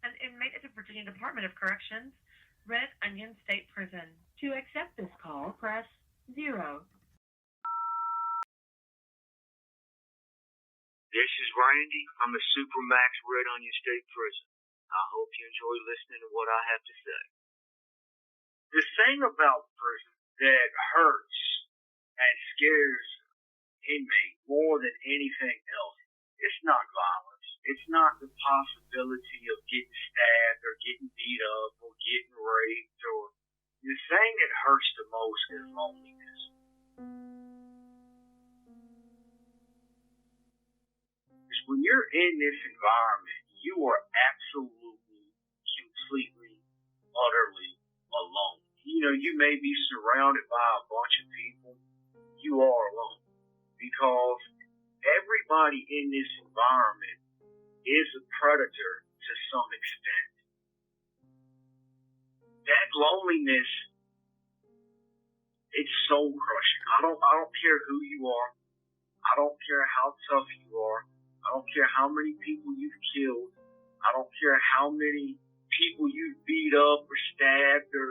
An inmate at the Virginia Department of Corrections, Red Onion State Prison. To accept this call, press 0. This is Randy. I'm a Supermax Red Onion State Prison. I hope you enjoy listening to what I have to say. The thing about prison that hurts and scares inmate more than anything else, it's not violence. It's not the possibility of getting stabbed or getting beat up or getting raped. Or the thing that hurts the most is loneliness. Because when you're in this environment, you are absolutely, completely, utterly alone. You know, you may be surrounded by a bunch of people. You are alone. Because everybody in this environment is a predator to some extent. That loneliness, it's soul crushing. I don't care who you are. I don't care how tough you are. I don't care how many people you've killed. I don't care how many people you've beat up or stabbed or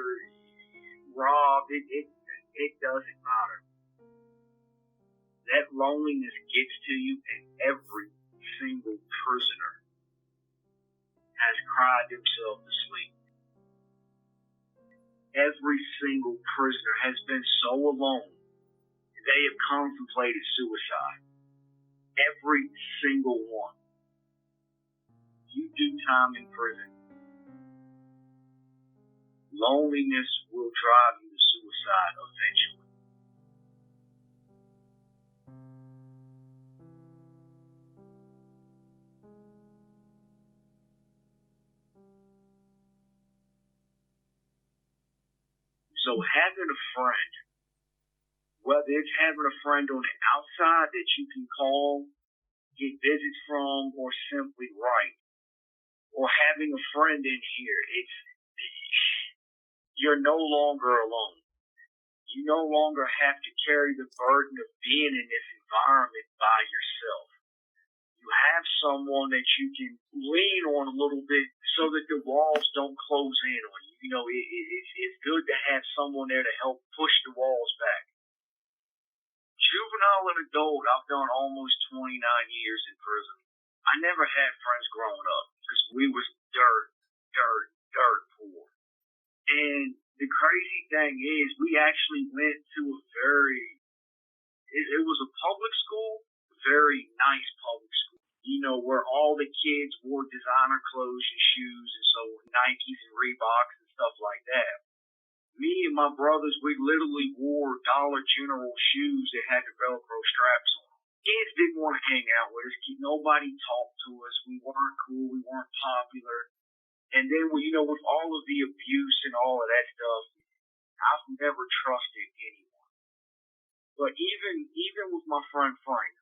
robbed. It doesn't matter. That loneliness gets to you, and every single prisoner has cried themselves to sleep. Every single prisoner has been so alone, they have contemplated suicide. Every single one. You do time in prison, loneliness will drive you to suicide eventually. So having a friend, whether it's having a friend on the outside that you can call, get visits from, or simply write, or having a friend in here, you're no longer alone. You no longer have to carry the burden of being in this environment by yourself. You have someone that you can lean on a little bit so that the walls don't close in on you. You know, it's good to have someone there to help push the walls back. Juvenile and adult, I've done almost 29 years in prison. I never had friends growing up because we was dirt poor. And the crazy thing is, we actually went to it was a public school, very nice public school. You know, where all the kids wore designer clothes and shoes, and so Nikes and Reeboks and stuff like that. Me and my brothers, we literally wore Dollar General shoes that had the Velcro straps on them. Kids didn't want to hang out with us. Nobody talked to us. We weren't cool. We weren't popular. And then, you know, with all of the abuse and all of that stuff, I've never trusted anyone. But even with my friend Frank,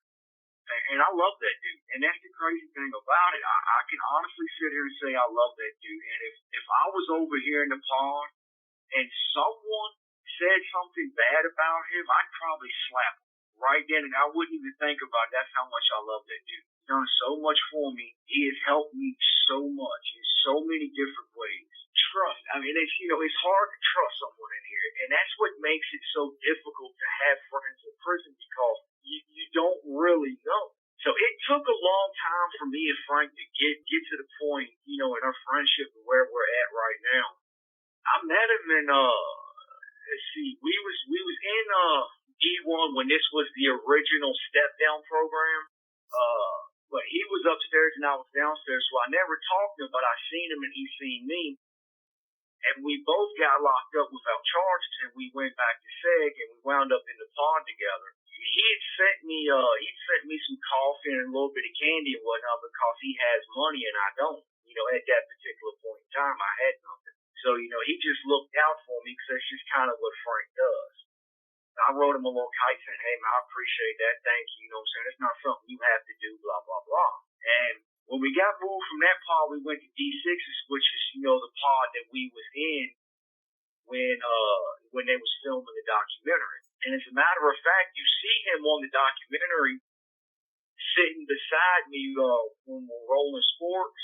and I love that dude. And that's the crazy thing about it. I can honestly sit here and say I love that dude. And if I was over here in the pod and someone said something bad about him, I'd probably slap him right then. And I wouldn't even think about it. That's how much I love that dude. He's done so much for me. He has helped me so much in so many different ways. Trust. I mean, it's hard to trust someone in here. And that's what makes it so difficult to have friends in prison, because you don't really know. So it took a long time for me and Frank to get to the point, you know, in our friendship and where we're at right now. I met him in we was in D1 when this was the original step down program. But he was upstairs and I was downstairs, so I never talked to him, but I seen him and he seen me. And we both got locked up without charges, and we went back to SEG, and we wound up in the pod together. He had sent me some coffee and a little bit of candy and whatnot because he has money and I don't. You know, at that particular point in time, I had nothing. So, you know, he just looked out for me because that's just kind of what Frank does. I wrote him a little kite saying, hey, man, I appreciate that. Thank you. You know what I'm saying? It's not something you have to do, blah, blah, blah. And when we got moved from that pod, we went to D6's, which is, you know, the pod that we was in when they was filming the documentary. And as a matter of fact, you see him on the documentary sitting beside me when we're rolling sports.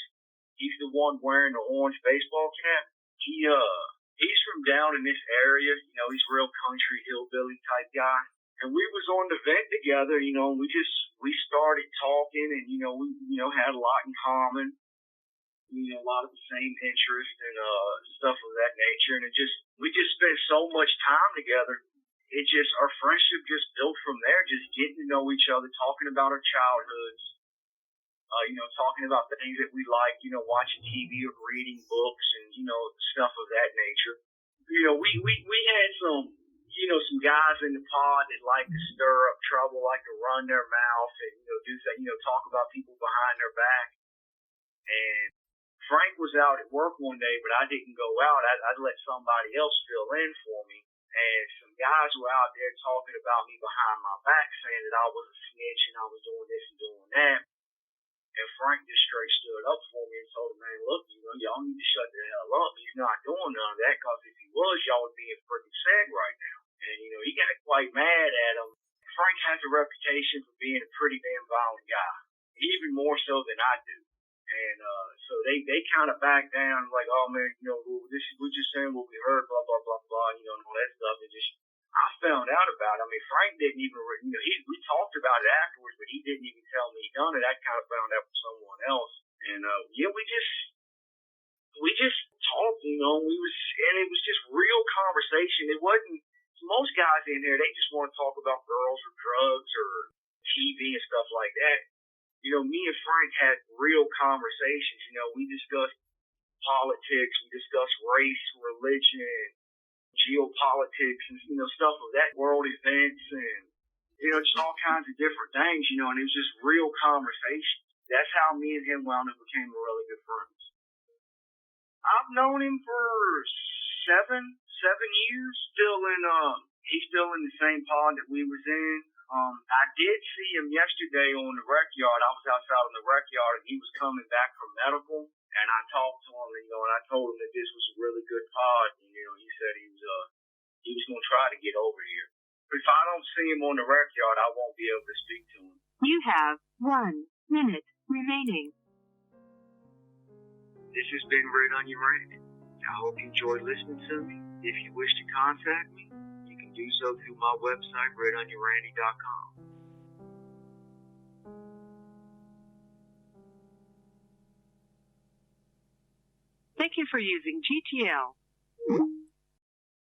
He's the one wearing the orange baseball cap. He's from down in this area. You know, he's a real country hillbilly type guy. And we was on the vent together, you know, and we started talking, and, you know, we, you know, had a lot in common. You know, a lot of the same interests and stuff of that nature. And we just spent so much time together. Our friendship just built from there, just getting to know each other, talking about our childhoods, you know, talking about things that we like, you know, watching TV or reading books and, you know, stuff of that nature. You know, we had some, you know, some guys in the pod that like to stir up trouble, like to run their mouth and, you know, do that, you know, talk about people behind their back. And Frank was out at work one day, but I didn't go out. I'd let somebody else fill in for me. And some guys were out there talking about me behind my back, saying that I was a snitch and I was doing this and doing that. And Frank just straight stood up for me and told him, man, look, you know, y'all need to shut the hell up. He's not doing none of that, because if he was, y'all would be in freaking sad right now. And, you know, he got quite mad at him. Frank has a reputation for being a pretty damn violent guy, even more so than I do. And so they kind of backed down, like, oh man, you know, we're just saying what we heard, blah blah blah blah, you know, and all that stuff. And I found out about it. I mean, Frank didn't even, you know, we talked about it afterwards, but he didn't even tell me he done it. I kind of found out from someone else. And yeah, we just talked, you know. And it was just real conversation. It wasn't. Most guys in there, they just want to talk about girls or drugs or TV and stuff like that. You know, me and Frank had real conversations. You know, we discussed politics, we discussed race, religion, geopolitics, and, you know, stuff of that, world events, and, you know, just all kinds of different things, you know, and it was just real conversation. That's how me and him wound up became really good friends. I've known him for seven years, he's still in the same pod that we was in. I did see him yesterday on the rec yard. I was outside on the rec yard, and he was coming back from medical. And I talked to him, you know, and I told him that this was a really good pod. And, you know, he said he was going to try to get over here. But if I don't see him on the rec yard, I won't be able to speak to him. You have 1 minute remaining. This has been Red Onion Radio. I hope you enjoyed listening to me. If you wish to contact me, do so through my website, redonionrandy.com. Thank you for using GTL.